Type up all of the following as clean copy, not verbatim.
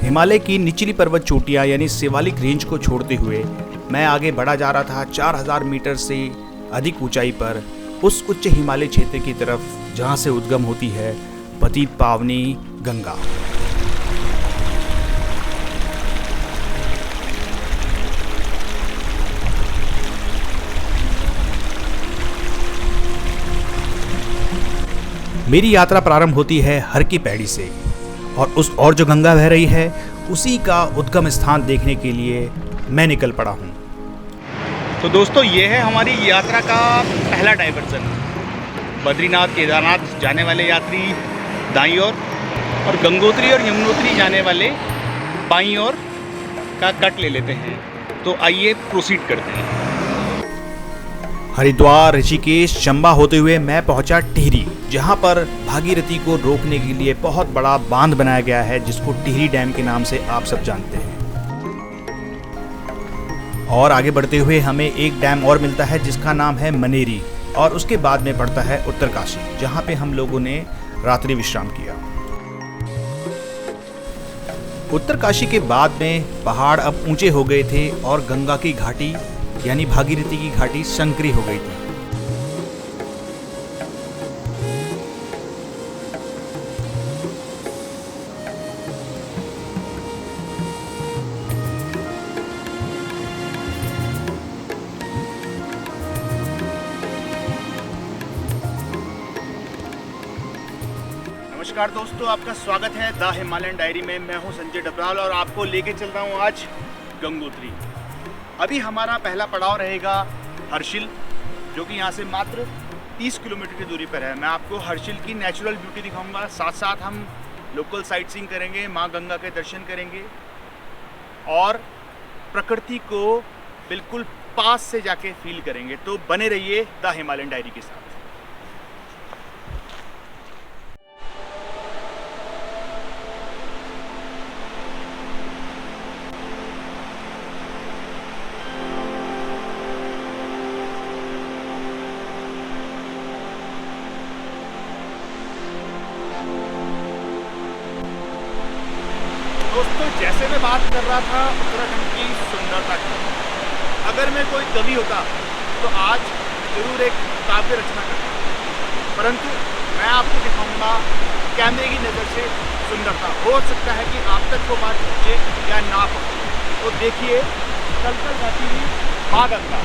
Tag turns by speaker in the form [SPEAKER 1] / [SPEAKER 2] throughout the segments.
[SPEAKER 1] हिमालय की निचली पर्वत चोटियां यानी शिवालिक रेंज को छोड़ते हुए मैं आगे बढ़ा जा रहा था 4000 मीटर से अधिक ऊंचाई पर उस उच्च हिमालय क्षेत्र की तरफ जहां से उद्गम होती है पतित पावनी गंगा। मेरी यात्रा प्रारंभ होती है हर की पैड़ी से और जो गंगा बह रही है उसी का उद्गम स्थान देखने के लिए मैं निकल पड़ा हूँ। तो दोस्तों, ये है हमारी यात्रा का पहला डाइवर्जन। बद्रीनाथ केदारनाथ जाने वाले यात्री दाईं ओर और गंगोत्री और यमुनोत्री जाने वाले बाईं ओर का कट ले लेते हैं। तो आइए प्रोसीड करते हैं। हरिद्वार, ऋषिकेश, चंबा होते हुए मैं पहुंचा टिहरी, जहां पर भागीरथी को रोकने के लिए बहुत बड़ा बांध बनाया गया है जिसको टिहरी डैम के नाम से आप सब जानते हैं। और आगे बढ़ते हुए हमें एक डैम और मिलता है जिसका नाम है मनेरी, और उसके बाद में पड़ता है उत्तरकाशी, जहां पे हम लोगों ने रात्रि विश्राम किया। उत्तरकाशी के बाद में पहाड़ अब ऊंचे हो गए थे और गंगा की घाटी यानी भागीरथी की घाटी संकरी हो गई थी। नमस्कार दोस्तों, आपका स्वागत है द हिमालयन डायरी में। मैं हूं संजय डबराल और आपको लेके चल रहा हूं आज गंगोत्री। अभी हमारा पहला पड़ाव रहेगा हर्षिल, जो कि यहाँ से मात्र 30 किलोमीटर की दूरी पर है। मैं आपको हर्षिल की नेचुरल ब्यूटी दिखाऊंगा, साथ साथ हम लोकल साइट सीइंग करेंगे, माँ गंगा के दर्शन करेंगे और प्रकृति को बिल्कुल पास से जाके फील करेंगे। तो बने रहिए द हिमालयन डायरी के साथ। दोस्तों, जैसे मैं बात कर रहा था उत्तराखंड की सुंदरता की, अगर मैं कोई कवि होता तो आज जरूर एक काव्य रचना करता, परंतु मैं आपको दिखाऊंगा कैमरे की नज़र से सुंदरता। हो सकता है कि आप तक वो बात पहुँचे या ना पहुँचे। तो देखिए, कल कल बहती हुई माँ गंगा।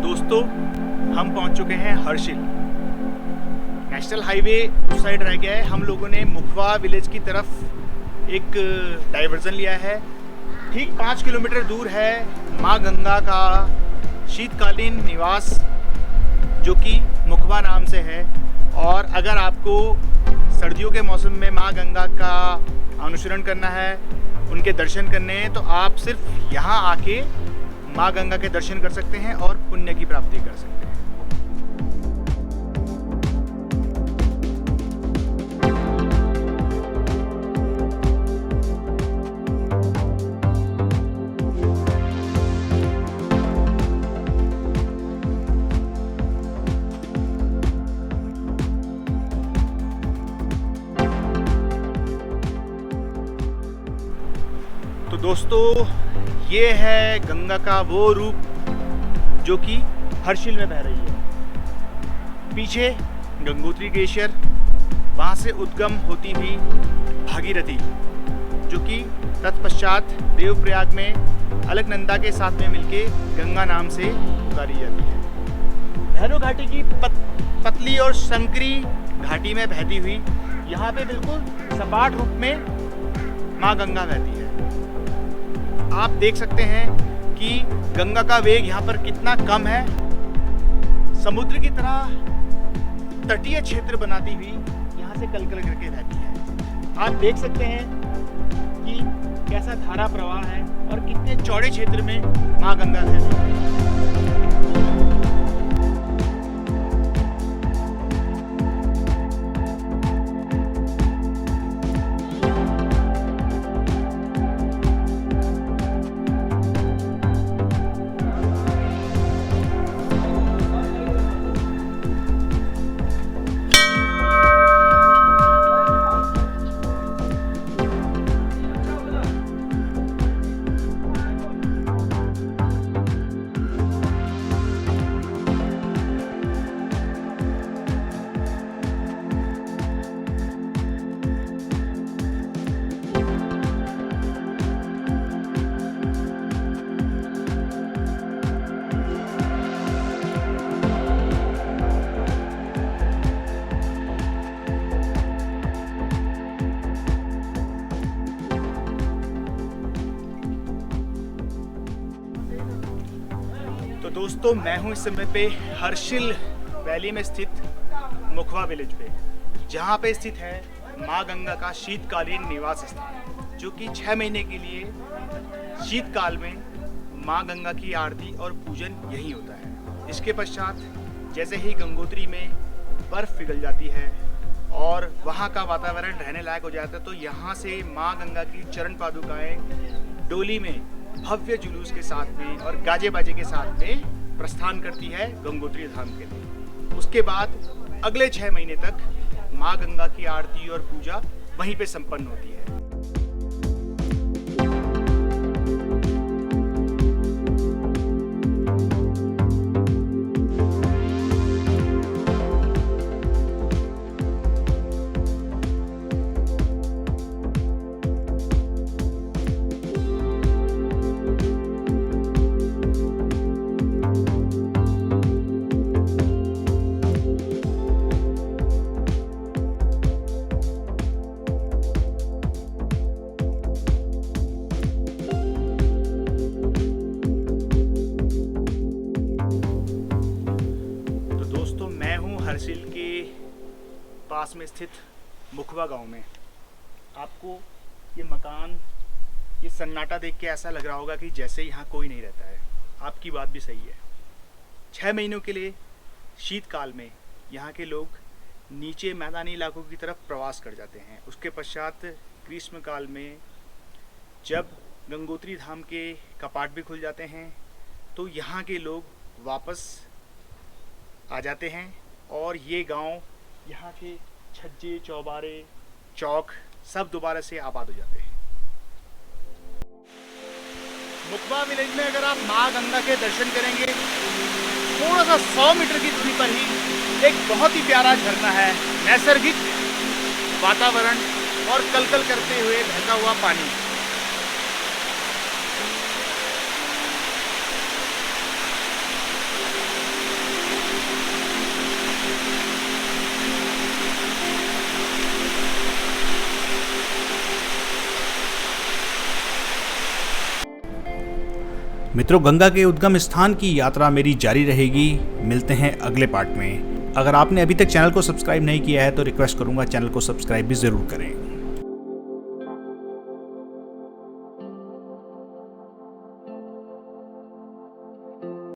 [SPEAKER 1] दोस्तों, हम पहुंच चुके हैं हर्षिल। नेशनल हाईवे उस साइड रह गया है। हम लोगों ने मुखवा विलेज की तरफ एक डाइवर्जन लिया है। ठीक 5 किलोमीटर दूर है माँ गंगा का शीतकालीन निवास, जो कि मुखवा नाम से है। और अगर आपको सर्दियों के मौसम में माँ गंगा का अनुसरण करना है, उनके दर्शन करने हैं, तो आप सिर्फ यहाँ आके माँ गंगा के दर्शन कर सकते हैं और पुण्य की प्राप्ति कर सकते हैं। तो दोस्तों, ये है गंगा का वो रूप जो कि हर्षिल में बह रही है। पीछे गंगोत्री ग्लेशियर, वहाँ से उद्गम होती हुई भागीरथी, जो कि तत्पश्चात देवप्रयाग में अलकनंदा के साथ में मिलके गंगा नाम से पुकारी जाती है। भैरव घाटी की पतली और संकरी घाटी में बहती हुई यहाँ पे बिल्कुल सपाट रूप में माँ गंगा बहती है। आप देख सकते हैं कि गंगा का वेग यहाँ पर कितना कम है। समुद्र की तरह तटीय क्षेत्र बनाती हुई यहाँ से कलकल करके बहती है। आप देख सकते हैं कि कैसा धारा प्रवाह है और कितने चौड़े क्षेत्र में माँ गंगा बहती है। तो दोस्तों, मैं हूं इस समय पे हर्षिल वैली में स्थित मुखवा विलेज पे, जहां पे स्थित है माँ गंगा का शीतकालीन निवास स्थान, जो कि 6 महीने के लिए शीतकाल में माँ गंगा की आरती और पूजन यही होता है। इसके पश्चात जैसे ही गंगोत्री में बर्फ पिघल जाती है और वहाँ का वातावरण रहने लायक हो जाता है, तो यहाँ से माँ गंगा की चरण पादुकाएं डोली में भव्य जुलूस के साथ में और गाजे बाजे के साथ में प्रस्थान करती है गंगोत्री धाम के लिए। उसके बाद अगले 6 महीने तक माँ गंगा की आरती और पूजा वहीं पे संपन्न होती है। हर्षिल के पास में स्थित मुखवा गांव में आपको ये मकान, ये सन्नाटा देख के ऐसा लग रहा होगा कि जैसे यहाँ कोई नहीं रहता है। आपकी बात भी सही है। 6 महीनों के लिए शीतकाल में यहाँ के लोग नीचे मैदानी इलाकों की तरफ प्रवास कर जाते हैं। उसके पश्चात ग्रीष्म काल में जब गंगोत्री धाम के कपाट भी खुल जाते हैं, तो यहाँ के लोग वापस आ जाते हैं और ये गांव, यहाँ के छज्जे, चौबारे, चौक सब दोबारा से आबाद हो जाते हैं। मुखवा विलेज में अगर आप माँ गंगा के दर्शन करेंगे, थोड़ा सा 100 मीटर की दूरी पर ही एक बहुत ही प्यारा झरना है। नैसर्गिक वातावरण और कलकल करते हुए बहता हुआ पानी।
[SPEAKER 2] मित्रों, गंगा के उद्गम स्थान की यात्रा मेरी जारी रहेगी। मिलते हैं अगले पार्ट में। अगर आपने अभी तक चैनल को सब्सक्राइब नहीं किया है तो रिक्वेस्ट करूंगा चैनल को सब्सक्राइब भी ज़रूर करें।